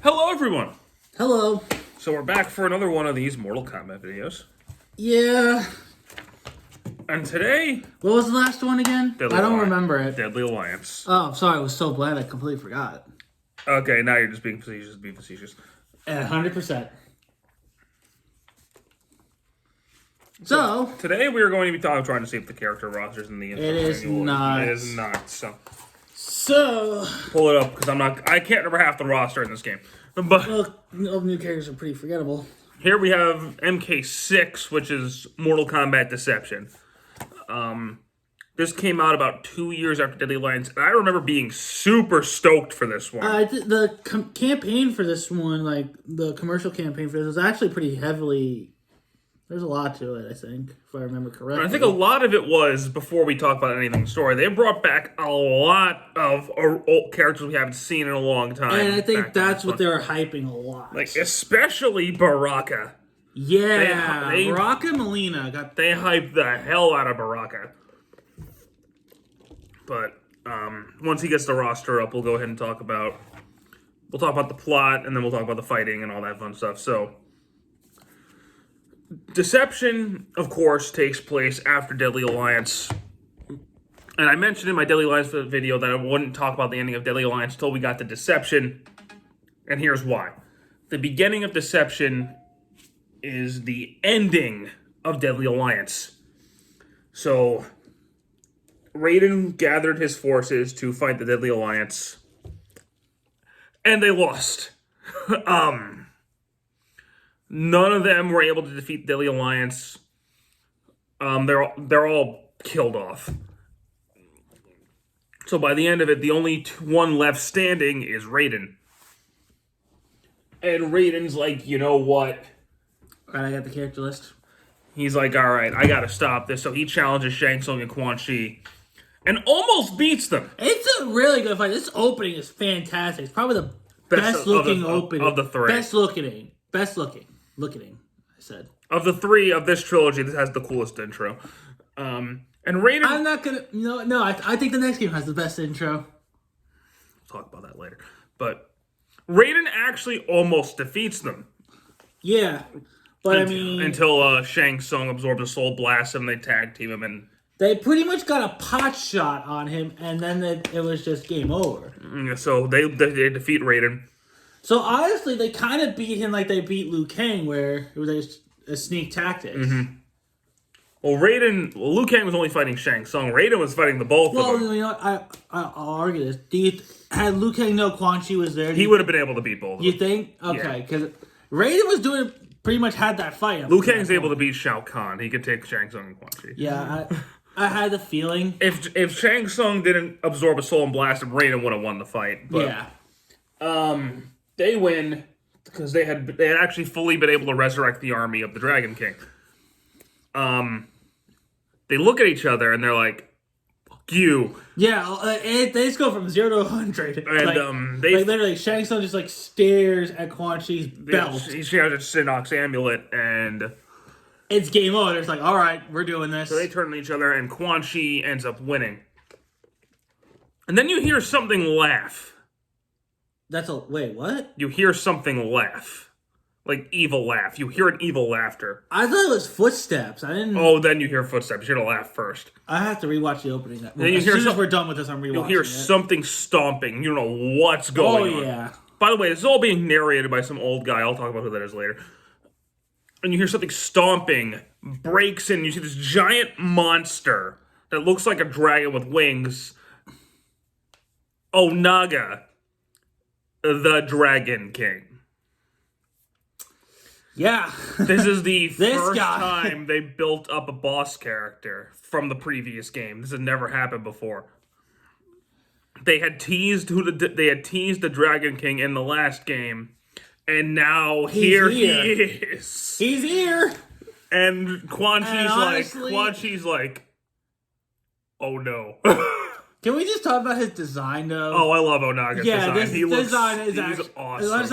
Hello, everyone. Hello. So we're back for another one of these Mortal Kombat videos. Yeah. And today... What was the last one again? Deadly I don't Alliance. remember it. Deadly Alliance. Oh, I'm sorry. I was so bland I completely forgot. Okay, now you're just being facetious. 100%. So... Today we are going to be trying to see if the character rosters in the... It is not. It is not, So... Pull it up, because I can't remember half the roster in this game. But Well, new characters are pretty forgettable. here we have MK6, which is Mortal Kombat Deception. This came out about 2 years after Deadly Alliance, and I remember being super stoked for this one. The campaign for this one, like, the commercial campaign for this, was actually pretty heavily... There's a lot to it, I think, if I remember correctly. I think a lot of it was, before we talk about anything story, they brought back a lot of old characters we haven't seen in a long time. And I think that's what they were hyping a lot. Like, especially Baraka. Yeah, Baraka Molina They hyped the hell out of Baraka. But once he gets the roster up, we'll go ahead and talk about the plot, and then we'll talk about the fighting and all that fun stuff. So, Deception, of course, takes place after Deadly Alliance. And I mentioned in my Deadly Alliance video that I wouldn't talk about the ending of Deadly Alliance until we got to Deception. And here's why. The beginning of Deception is the ending of Deadly Alliance. So, Raiden gathered his forces to fight the Deadly Alliance. And they lost. None of them were able to defeat Deadly Alliance. They're all killed off. So by the end of it, the only one left standing is Raiden. And Raiden's like, you know what? Alright, I got the character list. He's like, alright, I gotta stop this. So he challenges Shang Tsung and Quan Chi. And almost beats them. It's a really good fight. This opening is fantastic. It's probably the best looking opening. Of the three. Best looking. I said. Of the three of this trilogy, this has the coolest intro. And Raiden... I'm not gonna... No, I think the next game has the best intro. We'll talk about that later. But Raiden actually almost defeats them. Yeah. But Until Shang Tsung absorbs a soul blast him, they tag team him, and... They pretty much got a pot shot on him, and then it was just game over. So they defeat Raiden. So honestly, they kind of beat him like they beat Liu Kang, where it was a sneak tactic. Mm-hmm. Well, Liu Kang was only fighting Shang Tsung. Raiden was fighting the both of them. Well, you know what? I'll argue this. Had Liu Kang known Quan Chi was there, he would have been able to beat both of them. You think? Okay, because Raiden was pretty much had that fight. Liu Kang's able to beat Shao Kahn. He could take Shang Tsung and Quan Chi. Yeah, I had the feeling. If Shang Tsung didn't absorb a soul and blast him, Raiden would have won the fight. But, yeah. They win because they had actually fully been able to resurrect the army of the Dragon King. They look at each other and they're like, "Fuck you!" Yeah, they just go from 0 to 100. And they literally Shang Tsung just like stares at Quan Chi's belt. He shares a Shinnok's amulet, and it's game over. It's like, all right, we're doing this. So they turn to each other, and Quan Chi ends up winning. And then you hear something laugh. Wait, what? You hear something laugh. Like, evil laugh. You hear an evil laughter. I thought it was footsteps. I didn't... Oh, then you hear footsteps. You hear the laugh first. I have to rewatch the opening. Then as soon as we're done with this, I'm rewatching You'll hear something stomping. You don't know what's going on. Oh, yeah. By the way, this is all being narrated by some old guy. I'll talk about who that is later. And you hear something stomping, breaks in. You see this giant monster that looks like a dragon with wings. Onaga, the Dragon King. Yeah. This is the first time they built up a boss character from the previous game. This has never happened before. They had teased the Dragon King in the last game, and now here he is. He's here. And Quan Chi's like, oh no. Can we just talk about his design, though? Oh, I love Onaga's design. This design is awesome. As much as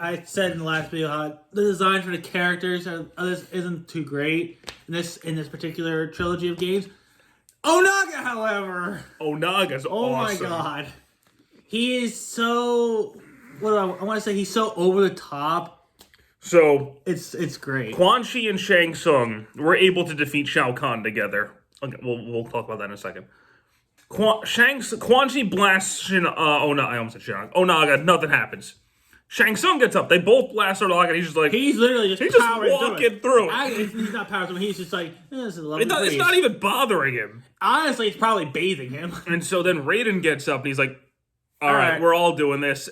I said in the last video how the design for the characters isn't too great in this particular trilogy of games. Onaga, however, Onaga's awesome. Oh my god, he is so what I want to say, he's so over the top. So It's great. Quan Chi and Shang Tsung were able to defeat Shao Kahn together. Okay, we'll talk about that in a second. Quan Chi blasts Onaga. I almost said Shinnok. Onaga. Nothing happens. Shang Tsung gets up. They both blast Onaga, and he's just like he's literally just walking through it. He's not powering through. He's just like this is a lovely It's not even bothering him. Honestly, it's probably bathing him. And so then Raiden gets up, and he's like, "All right, we're all doing this."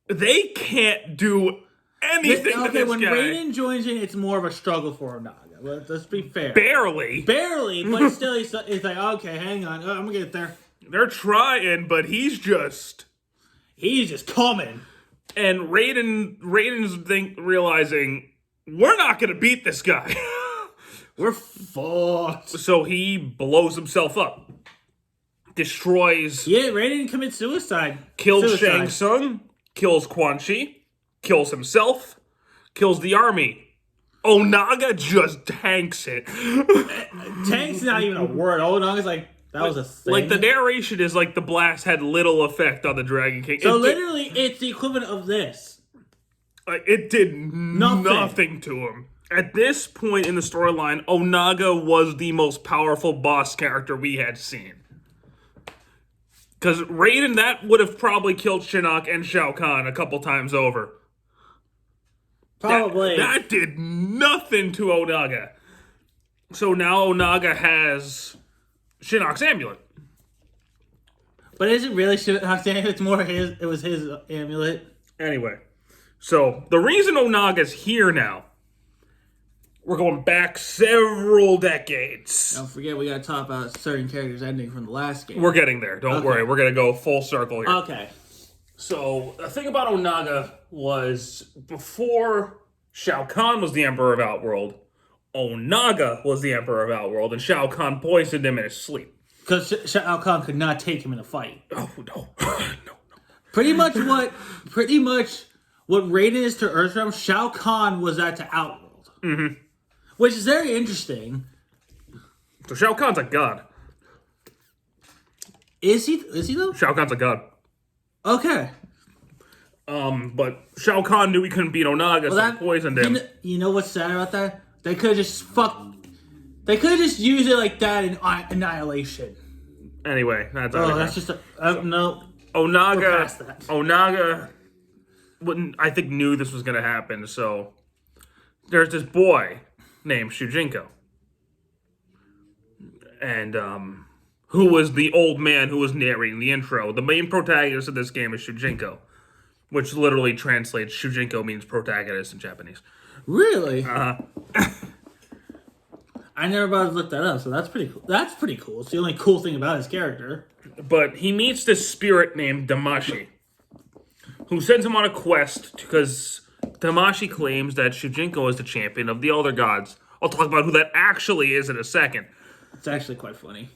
They can't do anything to this when guy. Raiden joins in, it's more of a struggle for Naga. Let's be fair. Barely, but still, he's like, okay, hang on, I'm gonna get there. They're trying, but he's just coming. And Raiden's realizing we're not gonna beat this guy. We're fucked. So he blows himself up, destroys. Yeah, Raiden commits suicide. Kills Shang Tsung, kills Quan Chi, kills himself, kills the army. Onaga just tanks it. Tank's not even a word. Onaga's like, that was a thing. Like, the narration is like the blast had little effect on the Dragon King. So literally, it's the equivalent of this. It did nothing to him. At this point in the storyline, Onaga was the most powerful boss character we had seen. Because Raiden, that would have probably killed Shinnok and Shao Kahn a couple times over. Probably. That did nothing to Onaga. So now Onaga has Shinnok's amulet. But is it really Shinnok's amulet? It's more his. It was his amulet. Anyway, so the reason Onaga's here now, we're going back several decades. Don't forget, we gotta talk about certain characters ending from the last game. We're getting there. Don't worry. We're gonna go full circle here. Okay. So the thing about Onaga was before Shao Kahn was the Emperor of Outworld, Onaga was the Emperor of Outworld, and Shao Kahn poisoned him in his sleep. Because Shao Kahn could not take him in a fight. Oh no, no. Pretty much what Raiden is to Earthrealm, Shao Kahn was that to Outworld. Mm-hmm. Which is very interesting. So Shao Kahn's a god. Is he though? Shao Kahn's a god. Okay. But Shao Kahn knew he couldn't beat Onaga, so he poisoned him. You know what's sad about that? They could have just used it like that in Annihilation. Anyway, that's just no. Onaga wouldn't, I think, knew this was going to happen, so there's this boy named Shujinko. And, who was the old man who was narrating the intro. The main protagonist of this game is Shujinko, which literally translates, Shujinko means protagonist in Japanese. Really? I never bothered to look that up, so that's pretty cool. That's pretty cool. It's the only cool thing about his character. But he meets this spirit named Damashi, who sends him on a quest because Damashi claims that Shujinko is the champion of the Elder Gods. I'll talk about who that actually is in a second. It's actually quite funny.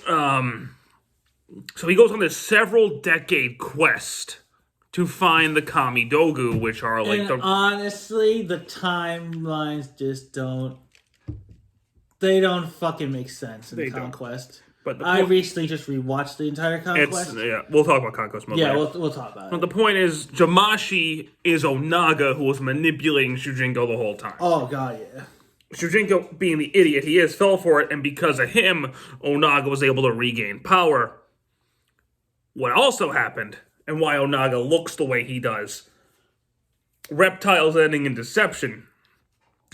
So he goes on this several decade quest to find the Kami Dogu, which are like honestly, the timelines just don't. They don't fucking make sense in Conquest. But I recently just rewatched the entire Conquest. We'll talk about Conquest mode. Yeah, we'll talk about it. But the point is, Damashi is Onaga who was manipulating Shujinko the whole time. Oh god, yeah. Shujinko, being the idiot he is, fell for it, and because of him, Onaga was able to regain power. What also happened, and why Onaga looks the way he does, Reptile's ending in deception.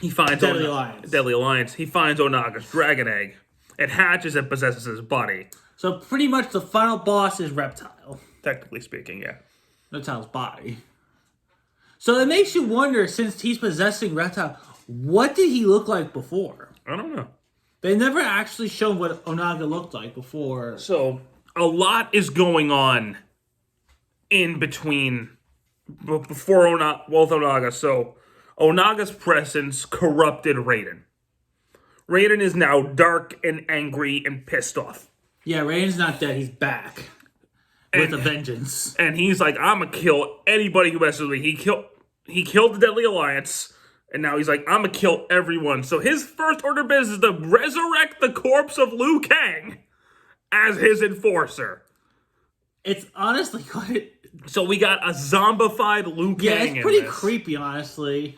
He finds Deadly Alliance. He finds Onaga's dragon egg. It hatches and possesses his body. So pretty much the final boss is Reptile. Technically speaking, yeah. Reptile's body. So it makes you wonder, since he's possessing Reptile, what did he look like before? I don't know. They never actually showed what Onaga looked like before. So a lot is going on in between before Onaga. So Onaga's presence corrupted Raiden. Raiden is now dark and angry and pissed off. Yeah, Raiden's not dead. He's back. With a vengeance. And he's like, I'm going to kill anybody who messes with me. He killed the Deadly Alliance. And now he's like, I'm going to kill everyone. So his first order of business is to resurrect the corpse of Liu Kang as his enforcer. It's honestly quite... So we got a zombified Liu Kang. Yeah, it's pretty creepy, honestly.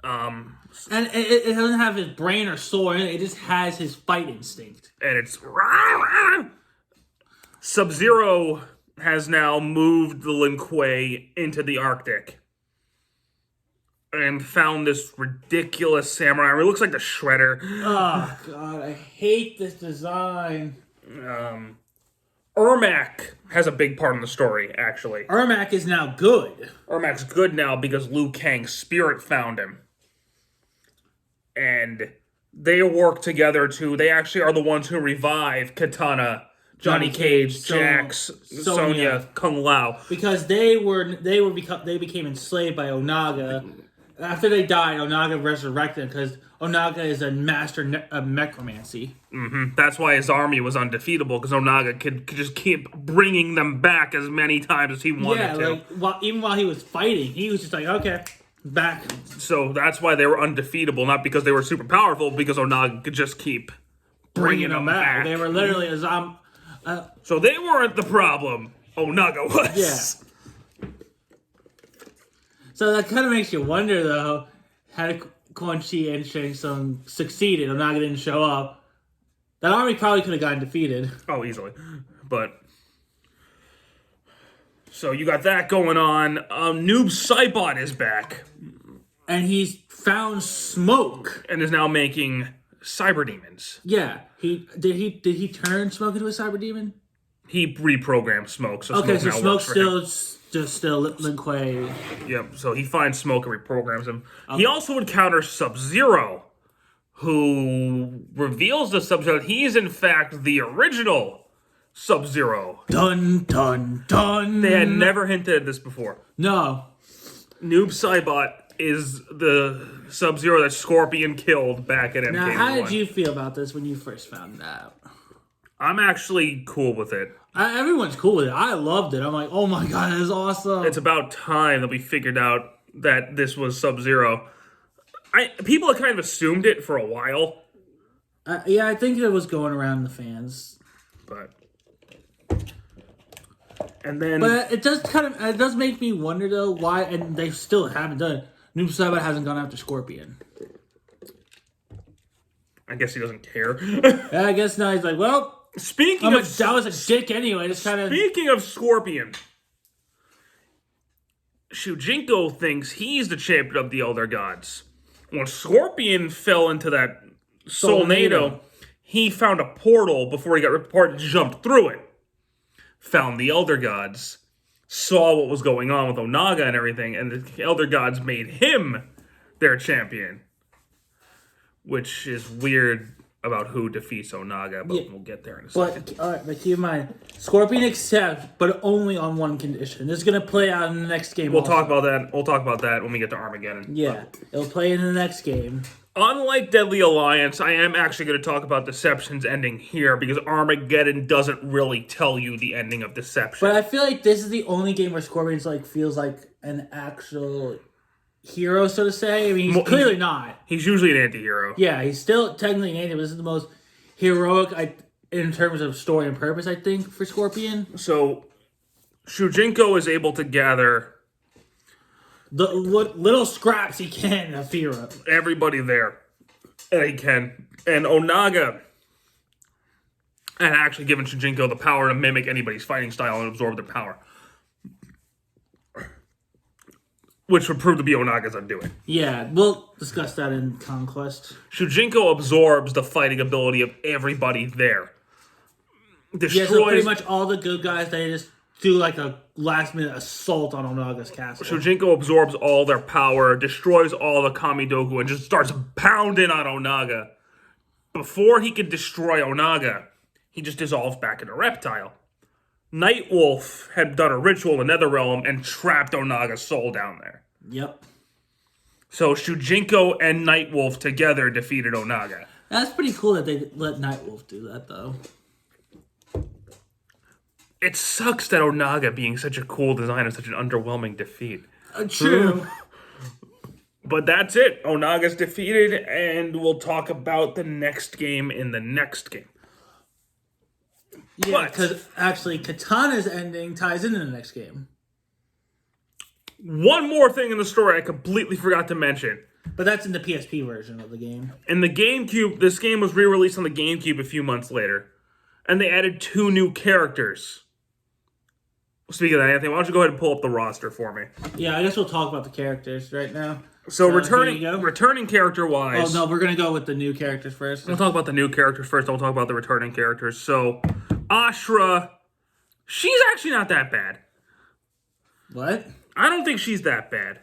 And it doesn't have his brain or soul in it. It just has his fight instinct. And it's... Sub-Zero has now moved the Lin Kuei into the Arctic. And found this ridiculous samurai. It looks like the Shredder. Oh, God. I hate this design. Ermac has a big part in the story, actually. Ermac is now good. Ermac's good now because Liu Kang's spirit found him. And they work together too. They actually are the ones who revive Katana, Johnny Cage, Jax, Sonya, Kung Lao. Because they became enslaved by Onaga. After they died, Onaga resurrected because Onaga is a master of necromancy. That's why his army was undefeatable, because Onaga could just keep bringing them back as many times as he wanted to. Even while he was fighting, he was just like, okay, back. So that's why they were undefeatable, not because they were super powerful, because Onaga could just keep bringing them back. They were literally a zombie. So they weren't the problem. Onaga was. Yeah. So that kind of makes you wonder, though, had Quan Chi and Shang Tsung succeeded, Onaga didn't show up, that army probably could have gotten defeated. Oh, easily. But... So you got that going on. Noob Saibot is back. And he's found Smoke. And is now making cyber demons. Yeah. Did he turn Smoke into a cyber demon? He reprogrammed Smoke. So okay, so Smoke's still Lin Kuei. Yep, so he finds Smoke and reprograms him. Okay. He also encounters Sub-Zero, who reveals to Sub-Zero that he is in fact the original Sub-Zero. Dun, dun, dun. They had never hinted at this before. No. Noob Saibot is the Sub-Zero that Scorpion killed back at MK1. Now, how did you feel about this when you first found out? I'm actually cool with it. Everyone's cool with it. I loved it. I'm like, oh my god, that is awesome. It's about time that we figured out that this was Sub-Zero. People had kind of assumed it for a while. Yeah, I think it was going around the fans. But it does make me wonder though why, and they still haven't done it. Noob Saibot hasn't gone after Scorpion. I guess he doesn't care. I guess now he's like, well. That was a dick anyway. Speaking of Scorpion, Shujinko thinks he's the champion of the Elder Gods. When Scorpion fell into that Soulnado, he found a portal before he got ripped apart and jumped through it. Found the Elder Gods, saw what was going on with Onaga and everything, and the Elder Gods made him their champion. Which is weird about who defeats Onaga, but we'll get there in a second. But keep in mind, Scorpion accepts, but only on one condition. This is going to play out in the next game. We'll talk about that. We'll talk about that when we get to Armageddon. Yeah, it'll play in the next game. Unlike Deadly Alliance, I am actually going to talk about Deception's ending here, because Armageddon doesn't really tell you the ending of Deception. But I feel like this is the only game where Scorpion's feels like an actual hero, so to say. I mean, he's clearly not. He's usually an anti-hero. Yeah, he's still technically an anti-hero. This is the most heroic, in terms of story and purpose, I think, for Scorpion. So, Shujinko is able to gather the little scraps he can of Fira. Everybody there. And he can. And Onaga had actually given Shujinko the power to mimic anybody's fighting style and absorb their power. Which would prove to be Onaga's undoing. Yeah, we'll discuss that in Conquest. Shujinko absorbs the fighting ability of everybody there. So pretty much all the good guys, they just do a last-minute assault on Onaga's castle. Shujinko absorbs all their power, destroys all the Kamidoku, and just starts pounding on Onaga. Before he could destroy Onaga, he just dissolves back into Reptile. Nightwolf had done a ritual in the Netherrealm and trapped Onaga's soul down there. Yep. So Shujinko and Nightwolf together defeated Onaga. That's pretty cool that they let Nightwolf do that, though. It sucks that Onaga, being such a cool design, is such an underwhelming defeat. True. But that's it. Onaga's defeated, and we'll talk about the next game in the next game. Yeah, because actually Katana's ending ties into the next game. One more thing in the story I completely forgot to mention. But that's in the PSP version of the game. In the GameCube, this game was re-released on the GameCube a few months later. And they added 2 new characters. Speaking of that, Anthony, why don't you go ahead and pull up the roster for me? Yeah, I guess we'll talk about the characters right now. So returning character-wise... Oh, no, we're going to go with the new characters first. We'll talk about the new characters first, then we'll talk about the returning characters. So, Ashra, she's actually not that bad. What? I don't think she's that bad.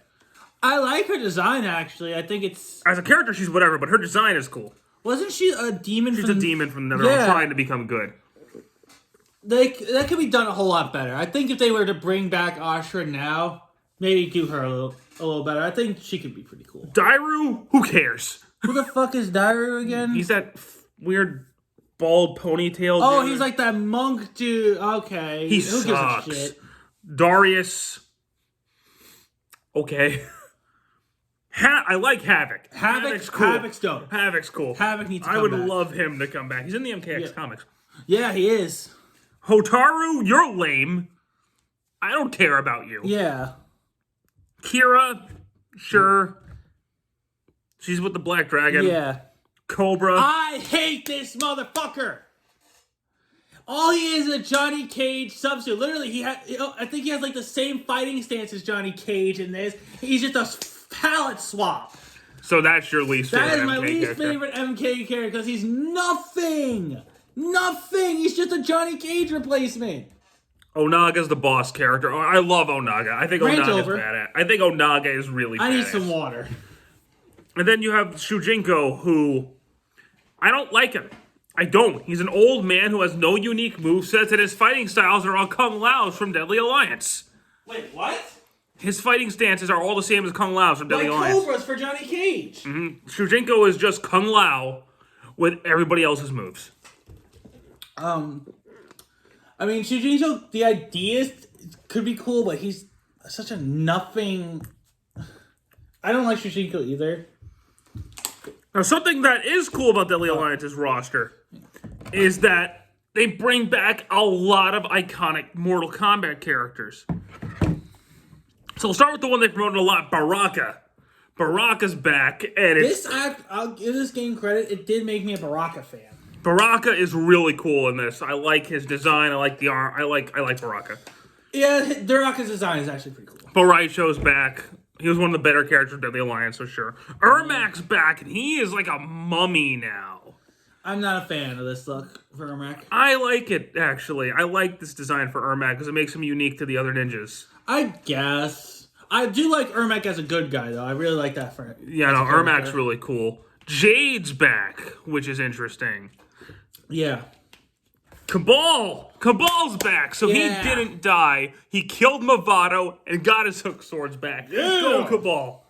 I like her design, actually. I think it's... As a character, she's whatever, but her design is cool. Wasn't she a demon She's a demon from Netherlands trying to become good. That could be done a whole lot better. I think if they were to bring back Ashra now, maybe do her a little better. I think she could be pretty cool. Dairu? Who cares? Who the fuck is Dairu again? He's that weird bald ponytail dude. Oh, he's like that monk dude. Okay. Who sucks. Gives a shit? Darius. Okay. I like Havoc. Havoc's cool. Havoc's dope. Havoc's cool. Havoc needs to come back. I would love him to come back. He's in the MKX comics. Yeah, he is. Hotaru, you're lame. I don't care about you. Yeah. Kira, sure. She's with the Black Dragon. Yeah. Cobra. I hate this motherfucker. All he is a Johnny Cage substitute. Literally, I think he has like the same fighting stance as Johnny Cage in this. He's just a palette swap. So that's your least favorite MK character? That is my least favorite MK character because he's nothing. Nothing. He's just a Johnny Cage replacement. Onaga's the boss character. Oh, I love Onaga. I think Onaga's badass. I think Onaga is really badass. I need some water. And then you have Shujinko, who... I don't like him. I don't. He's an old man who has no unique movesets, and his fighting styles are all Kung Lao's from Deadly Alliance. Wait, what? His fighting stances are all the same as Kung Lao's from Deadly Alliance. Cobra's for Johnny Cage. Mm-hmm. Shujinko is just Kung Lao with everybody else's moves. I mean, Shujinko, the ideas could be cool, but he's such a nothing. I don't like Shujinko either. Now, something that is cool about Deadly Alliance's roster is that they bring back a lot of iconic Mortal Kombat characters. So we'll start with the one they promoted a lot, Baraka. Baraka's back, and I'll give this game credit. It did make me a Baraka fan. Baraka is really cool in this. I like his design. I like the arm. I like Baraka. Yeah, Baraka's design is actually pretty cool. Baraicho's back. He was one of the better characters of Deadly Alliance for sure. Ermac's back, and he is like a mummy now. I'm not a fan of this look for Ermac. I like it, actually. I like this design for Ermac because it makes him unique to the other ninjas. I guess. I do like Ermac as a good guy, though. I really like that for him. Yeah, no, Ermac's really cool. Jade's back, which is interesting. Yeah. Cabal's back, so he didn't die. He killed Movado and got his hook swords back. Yeah. Go Cabal.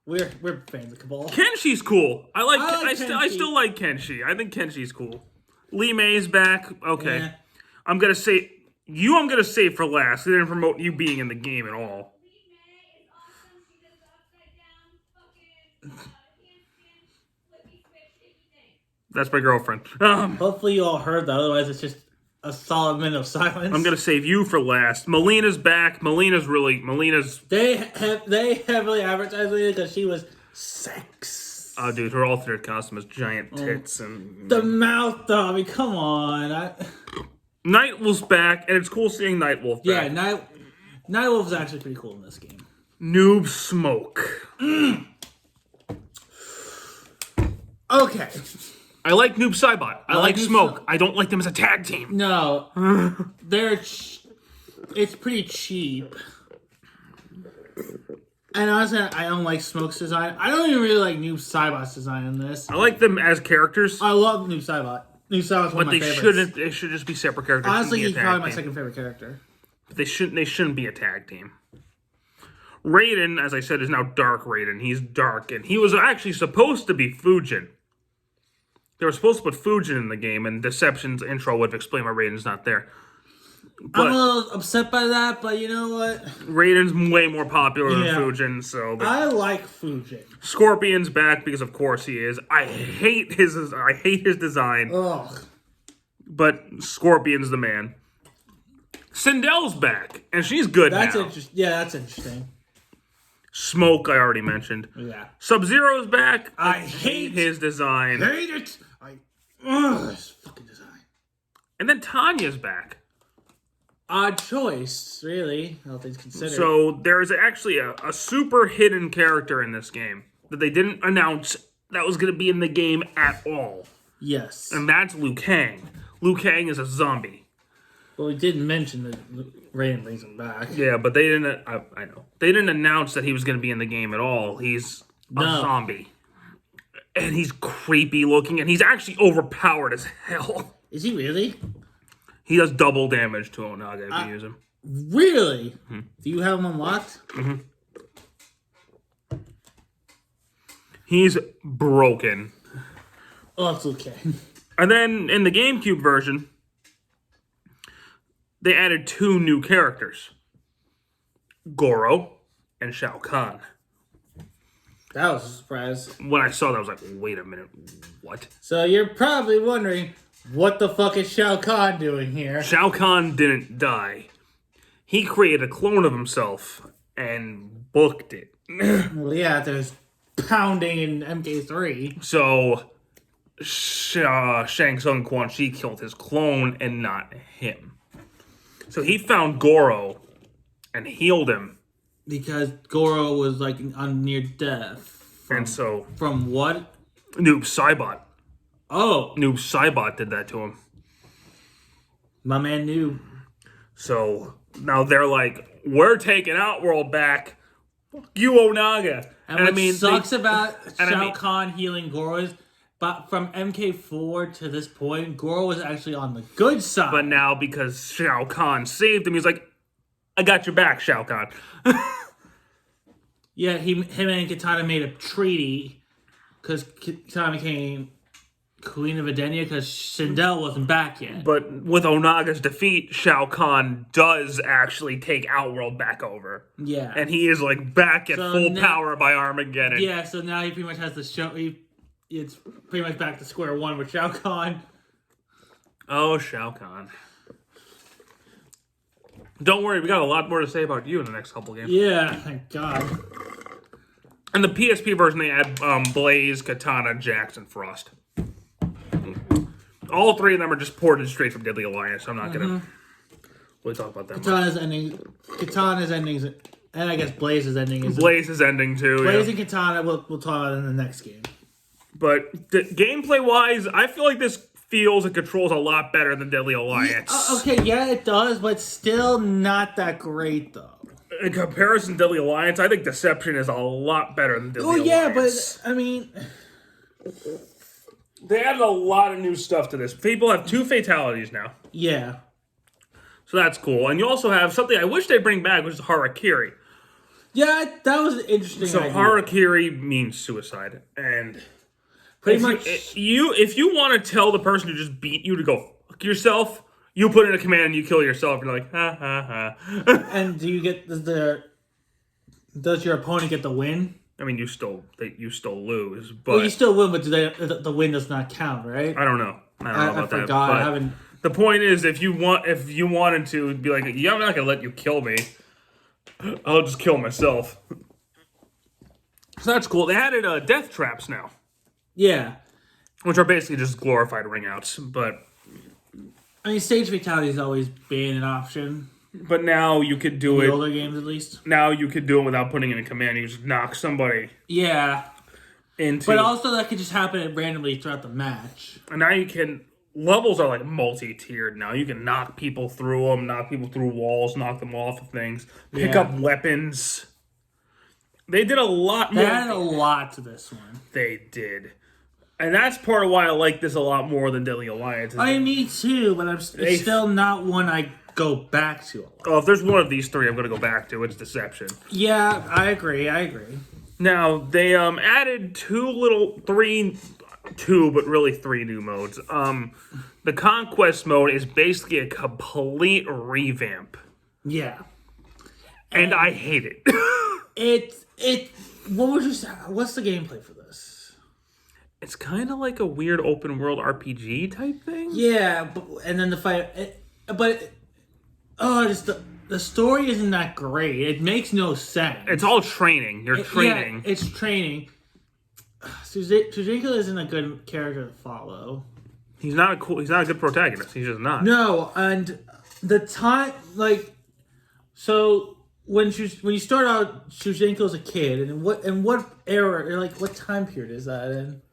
We're fans of Cabal. Kenshi's cool. I still like Kenshi. I think Kenshi's cool. Li Mei's back. Okay. Yeah. I'm gonna save for last. They didn't promote you being in the game at all. That's my girlfriend. Hopefully you all heard that. Otherwise, it's just a solid minute of silence. I'm gonna save you for last. Melina's back. They heavily advertised it because she was sex. Oh, dude, her alternate costume is giant tits and the mouth. Though, I mean, come on. Nightwolf's back, and it's cool seeing Nightwolf back. Yeah, Nightwolf is actually pretty cool in this game. Noob Smoke. Okay. I like Noob Saibot. I like Smoke. I don't like them as a tag team. No. It's pretty cheap. And honestly, I don't like Smoke's design. I don't even really like Noob Saibot's design in this. I like them as characters. I love Noob Saibot. Noob Saibot's one of my favorites. They should just be separate characters. Honestly, he's probably my second favorite character. But they shouldn't be a tag team. Raiden, as I said, is now Dark Raiden. He's dark, and he was actually supposed to be Fujin. They were supposed to put Fujin in the game, and Deception's intro would have explained why Raiden's not there. But I'm a little upset by that, but you know what? Raiden's way more popular than Fujin, so... I like Fujin. Scorpion's back because, of course, he is. I hate his design. Ugh. But Scorpion's the man. Sindel's back, and she's good That's now. interesting. Yeah, that's interesting. Smoke, I already mentioned. Yeah. Sub-Zero's back. I hate his design. Hate it. This fucking design. And then Tanya's back. Odd choice, really. All things considered. So there's actually a super hidden character in this game that they didn't announce that was going to be in the game at all. Yes. And that's Liu Kang. Liu Kang is a zombie. Well, we didn't mention that Raiden brings him back. Yeah, but they didn't. I know they didn't announce that he was going to be in the game at all. He's a zombie, and he's creepy looking, and he's actually overpowered as hell. Is he really? He does double damage to Onaga if you use him. Really? Mm-hmm. Do you have him unlocked? Mm-hmm. He's broken. Oh, it's okay. And then in the GameCube version, they added 2 new characters. Goro and Shao Kahn. That was a surprise. When I saw that, I was like, wait a minute, what? So you're probably wondering, what the fuck is Shao Kahn doing here? Shao Kahn didn't die. He created a clone of himself and booked it. Well, yeah, there's pounding in MK3. So Shang Tsung Quan Chi killed his clone and not him. So he found Goro and healed him. Because Goro was like on near death. From what? Noob Saibot. Oh. Noob Saibot did that to him. My man Noob. So now they're like, we're taking Outworld back. Fuck you, Onaga. And what sucks about Shao Kahn healing Goro is, but from MK4 to this point, Goro was actually on the good side. But now, because Shao Kahn saved him, he's like, I got your back, Shao Kahn. Yeah, him and Kitana made a treaty because Kitana became Queen of Edenia because Sindel wasn't back yet. But with Onaga's defeat, Shao Kahn does actually take Outworld back over. Yeah. And he is like back at full power by Armageddon. Yeah, so now he pretty much has the show. It's pretty much back to square one with Shao Kahn. Oh, Shao Kahn. Don't worry, we got a lot more to say about you in the next couple games. Yeah, thank God. In the PSP version, they add Blaze, Katana, Jax, and Frost. All 3 of them are just ported straight from Deadly Alliance, so I'm not going to really talk about that Katana's endings, and I guess Blaze's ending. Blaze's ending, too. Blaze and Katana, we'll talk about in the next game. But gameplay-wise, I feel like this feels and controls a lot better than Deadly Alliance. Okay, yeah, it does, but still not that great, though. In comparison to Deadly Alliance, I think Deception is a lot better than Deadly Alliance. Yeah, but, I mean... They added a lot of new stuff to this. People have 2 fatalities now. Yeah. So that's cool. And you also have something I wish they'd bring back, which is Harakiri. Yeah, that was an interesting idea. Harakiri means suicide. And... Pretty much, if you want to tell the person who just beat you to go fuck yourself, you put in a command and you kill yourself. You're like, ha ha ha. And do you get does your opponent get the win? I mean, you still lose, but well, you still win, but the win does not count, right? I don't know. I don't know about that. Forgot. I haven't. The point is, if you wanted to be like, yeah, I'm not gonna let you kill me. I'll just kill myself. So that's cool. They added death traps now. Yeah. Which are basically just glorified ring outs, but... I mean, stage fatality has always been an option. But now you could do it... In the older games, at least. Now you could do it without putting in a command. You just knock somebody... Yeah. Into... But also that could just happen randomly throughout the match. And now you can... Levels are like multi-tiered now. You can knock people through them, knock people through walls, knock them off of things, pick up weapons. They did a lot more... They added a lot to this one. They did. And that's part of why I like this a lot more than Deadly Alliance. Me too, but it's still not one I go back to a lot. Oh, if there's one of these 3 I'm going to go back to, it's Deception. Yeah, I agree. Now, they added 2, but really 3 new modes. The Conquest mode is basically a complete revamp. Yeah. And I hate it. What's the gameplay for this? It's kind of like a weird open world RPG type thing. Yeah, and then the fight, just the story isn't that great. It makes no sense. It's all training. You're training. Yeah, it's training. Shujinko isn't a good character to follow. He's not a good protagonist. He's just not. No, and the time, so when you start out, Shujinko's a kid, and what era, or what time period is that in?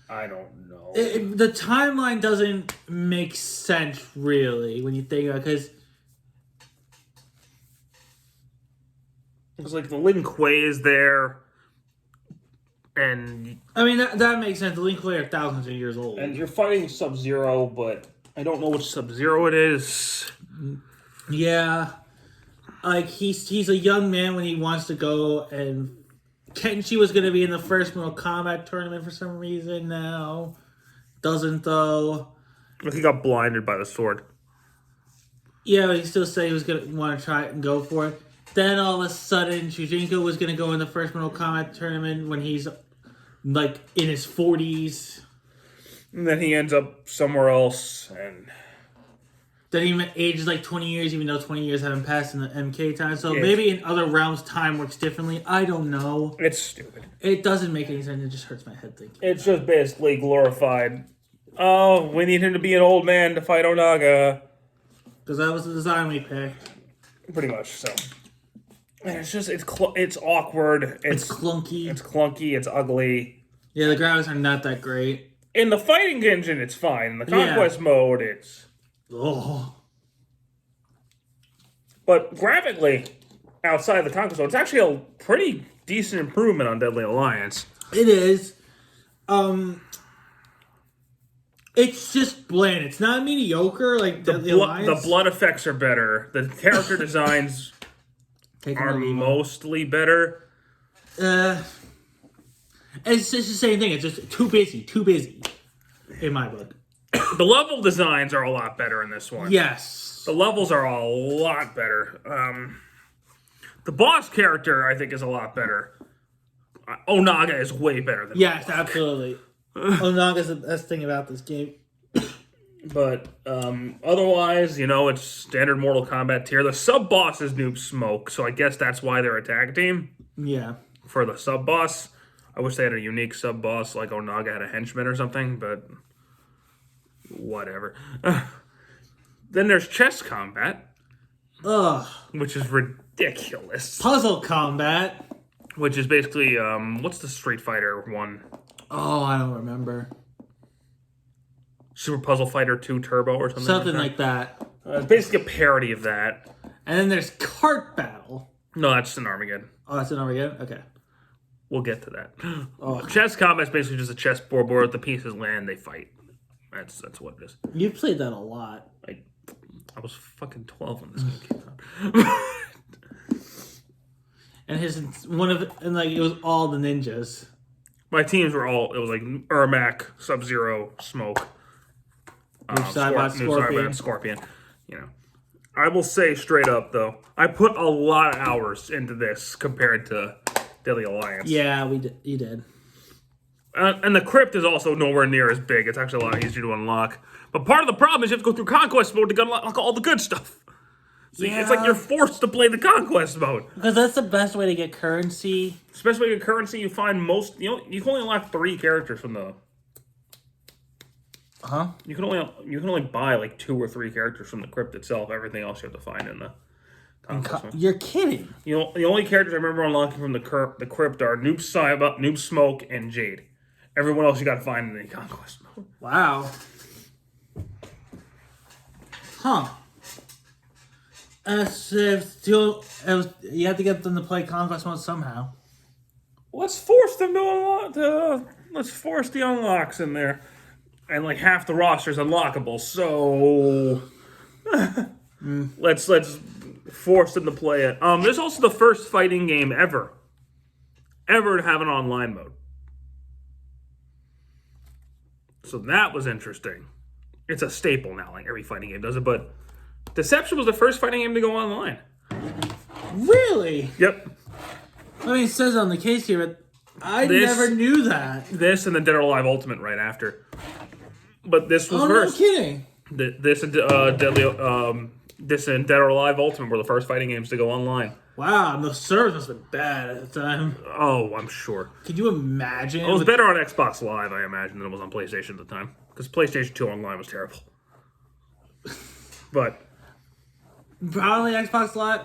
I don't know. The timeline doesn't make sense really when you think about it, because it's like the Lin Kuei is there, and I mean that makes sense. The Lin Kuei are thousands of years old, and you're fighting Sub-Zero, but I don't know which Sub-Zero it is. Yeah, he's a young man when he wants to go, and Kenshi was going to be in the first Mortal Kombat tournament for some reason now. Doesn't, though. He got blinded by the sword. Yeah, but he still said he was going to want to try it and go for it. Then all of a sudden, Shujinko was going to go in the first Mortal Kombat tournament when he's, in his 40s. And then he ends up somewhere else, and Then he ages 20 years, even though 20 years haven't passed in the MK time. So yeah. Maybe in other realms, time works differently. I don't know. It's stupid. It doesn't make any sense. It just hurts my head thinking. It's just basically glorified. Oh, we need him to be an old man to fight Onaga. Because that was the design we picked. Pretty much, so. And it's just, it's awkward. It's clunky. It's clunky. It's ugly. Yeah, the graphics are not that great. In the fighting engine, it's fine. In the conquest mode, it's... Oh. But graphically, outside the conquest mode, it's actually a pretty decent improvement on Deadly Alliance. It is. It's just bland. It's not mediocre like Deadly Alliance. The blood effects are better. The character designs are mostly better. It's just the same thing. It's just too busy. Too busy. In my book. The level designs are a lot better in this one. Yes. The levels are a lot better. The boss character, I think, is a lot better. Onaga is way better than Yes, absolutely. Onaga's the best thing about this game. But otherwise, it's standard Mortal Kombat tier. The sub-boss is Noob Smoke, so I guess that's why they're a tag team. Yeah. For the sub-boss. I wish they had a unique sub-boss, like Onaga had a henchman or something, but... whatever. Then there's chess combat. Ugh. Which is ridiculous. Puzzle combat. Which is basically, what's the Street Fighter one? Oh, I don't remember. Super Puzzle Fighter 2 Turbo or something? Something like that. It's basically a parody of that. And then there's Kart Battle. No, that's an Armageddon. Oh, that's an Armageddon? Okay. We'll get to that. Oh. Chess combat is basically just a chessboard where the pieces land, they fight. That's what it is. You played that a lot. I was fucking 12 when this game came out. And it was all the ninjas. My teams were all, it was like Ermac, Sub-Zero, Smoke, Scorpion. I will say straight up though, I put a lot of hours into this compared to Deadly Alliance. Yeah, you did. And the crypt is also nowhere near as big. It's actually a lot easier to unlock. But part of the problem is you have to go through conquest mode to unlock all the good stuff. So it's like you're forced to play the conquest mode. Because that's the best way to get currency. Especially with currency, you find you can only unlock 3 characters from the... Huh? You can only buy like 2 or 3 characters from the crypt itself. Everything else you have to find in the conquest mode. You're kidding. The only characters I remember unlocking from the crypt are Noob Smoke, and Jade. Everyone else you got to find in the conquest mode. Wow. Huh. You have to get them to play conquest mode somehow. Let's force them to unlock. Let's force the unlocks in there, and like half the roster's unlockable. So let's force them to play it. This is also the first fighting game ever to have an online mode. So that was interesting. It's a staple now, like every fighting game does it, but Deception was the first fighting game to go online. Really? Yep. I mean, it says on the case here, but I never knew that. This and then Dead or Alive Ultimate right after. But this was first. No kidding. This and this and Dead or Alive Ultimate were the first fighting games to go online. Wow, the service must have been bad at the time. Oh, I'm sure. Could you imagine? It was better on Xbox Live, I imagine, than it was on PlayStation at the time. Because PlayStation 2 online was terrible. But probably Xbox Live.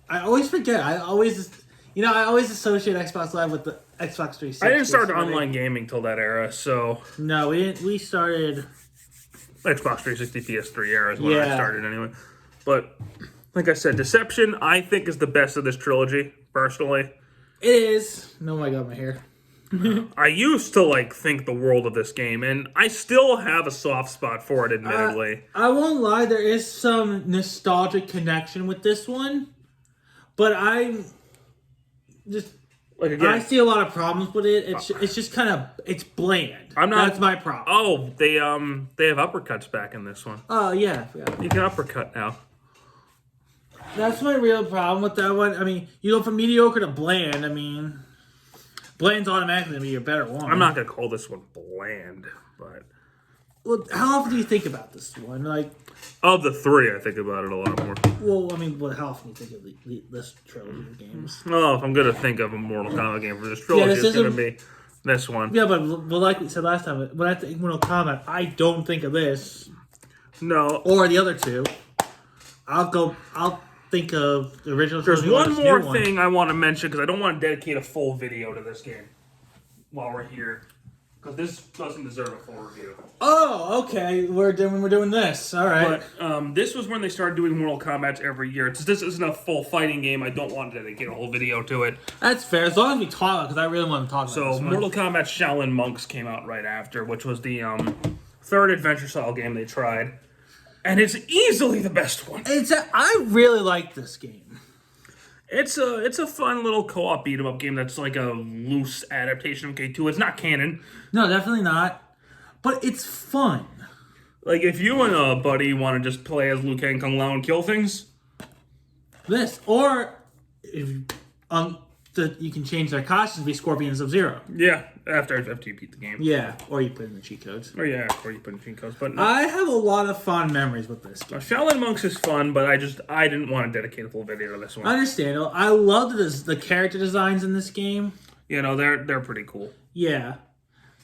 I always forget. I always associate Xbox Live with the Xbox 360. I didn't start online gaming till that era, so... No, we didn't. We started... Xbox 360, PS3 era is when I started anyway. But, like I said, Deception, I think, is the best of this trilogy, personally. It is. Oh my god, my hair. I used to, think the world of this game, and I still have a soft spot for it, admittedly. I won't lie, there is some nostalgic connection with this one. But I'm just... I see a lot of problems with it. It's just kind of... It's bland. That's my problem. Oh, they have uppercuts back in this one. Oh, yeah. You can uppercut now. That's my real problem with that one. I mean, from mediocre to bland, bland's automatically going to be your better one. I'm not going to call this one bland, but... Well, how often do you think about this one? Of the three, I think about it a lot more. Well, how often do you think of this trilogy of games? Oh, if I'm going to think of a Mortal Kombat game for this trilogy, it's going to be this one. Yeah, but like we said last time, when I think Mortal Kombat, I don't think of this. No. Or the other two. I'll think of the original trilogy. There's one more thing I want to mention, because I don't want to dedicate a full video to this game while we're here. Because this doesn't deserve a full review. Oh, okay. We're doing this. All right. But this was when they started doing Mortal Kombat every year. This isn't a full fighting game. I don't want to dedicate a whole video to it. That's fair. As long as we talk about it, because I really want to talk about this one. Mortal Kombat Shaolin Monks came out right after, which was the third adventure-style game they tried. And it's easily the best one. I really like this game. It's a fun little co-op beat-em-up game that's like a loose adaptation of K2. It's not canon. No, definitely not. But it's fun. Like, if you and a buddy want to just play as Liu Kang, Kung Lao, and kill things... This. Or, if you can change their costumes to be Scorpion and Sub-Zero. Yeah, after you beat the game. Yeah, or you put in the cheat codes. Or you put in cheat codes. But I have a lot of fond memories with this game. Shaolin Monks is fun, but I didn't want to dedicate a full video to this one. I understand. I love the character designs in this game. They're pretty cool. Yeah.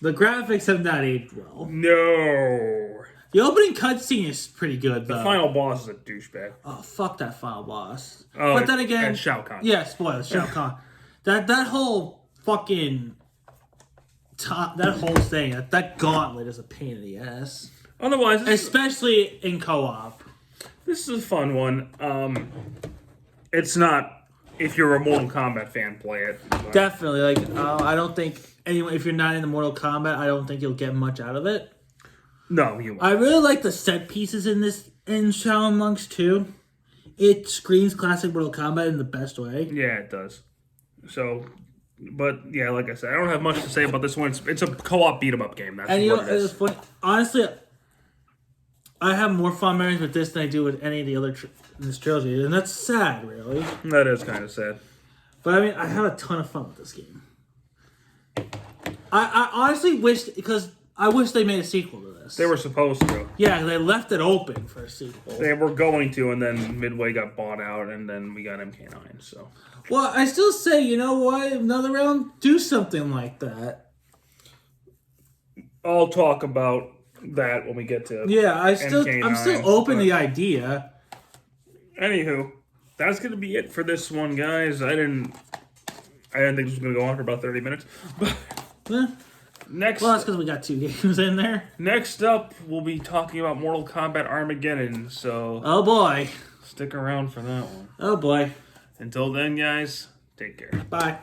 The graphics have not aged well. No. The opening cutscene is pretty good, though. The final boss is a douchebag. Oh, fuck that final boss. Oh, but then again... And Shao Kahn. Yeah, spoilers, Shao Kahn. That whole fucking... that whole thing, that gauntlet is a pain in the ass. Otherwise... Especially in co-op. This is a fun one. It's not... If you're a Mortal Kombat fan, play it. But. Definitely. I don't think... Anyway, if you're not into Mortal Kombat, I don't think you'll get much out of it. No, you won't. I really like the set pieces in Shaolin Monks, too. It screams classic Mortal Kombat in the best way. Yeah, it does. So... But, yeah, like I said, I don't have much to say about this one. It's a co-op beat-em-up game. That's what it is. It's funny. Honestly, I have more fun memories with this than I do with any of the other in this trilogy. And that's sad, really. That is kind of sad. But, I have a ton of fun with this game. I honestly wish... Because I wish they made a sequel to this. They were supposed to. Yeah, they left it open for a sequel. They were going to, and then Midway got bought out, and then we got MK9, so... Well, I still say, you know what? Another round, do something like that. I'll talk about that when we get to Yeah, I'm still open to the idea. Anywho, that's gonna be it for this one, guys. I didn't think this was gonna go on for about 30 minutes. Well, that's because we got 2 games in there. Next up, we'll be talking about Mortal Kombat Armageddon, so... Oh, boy. Stick around for that one. Oh, boy. Until then, guys, take care. Bye.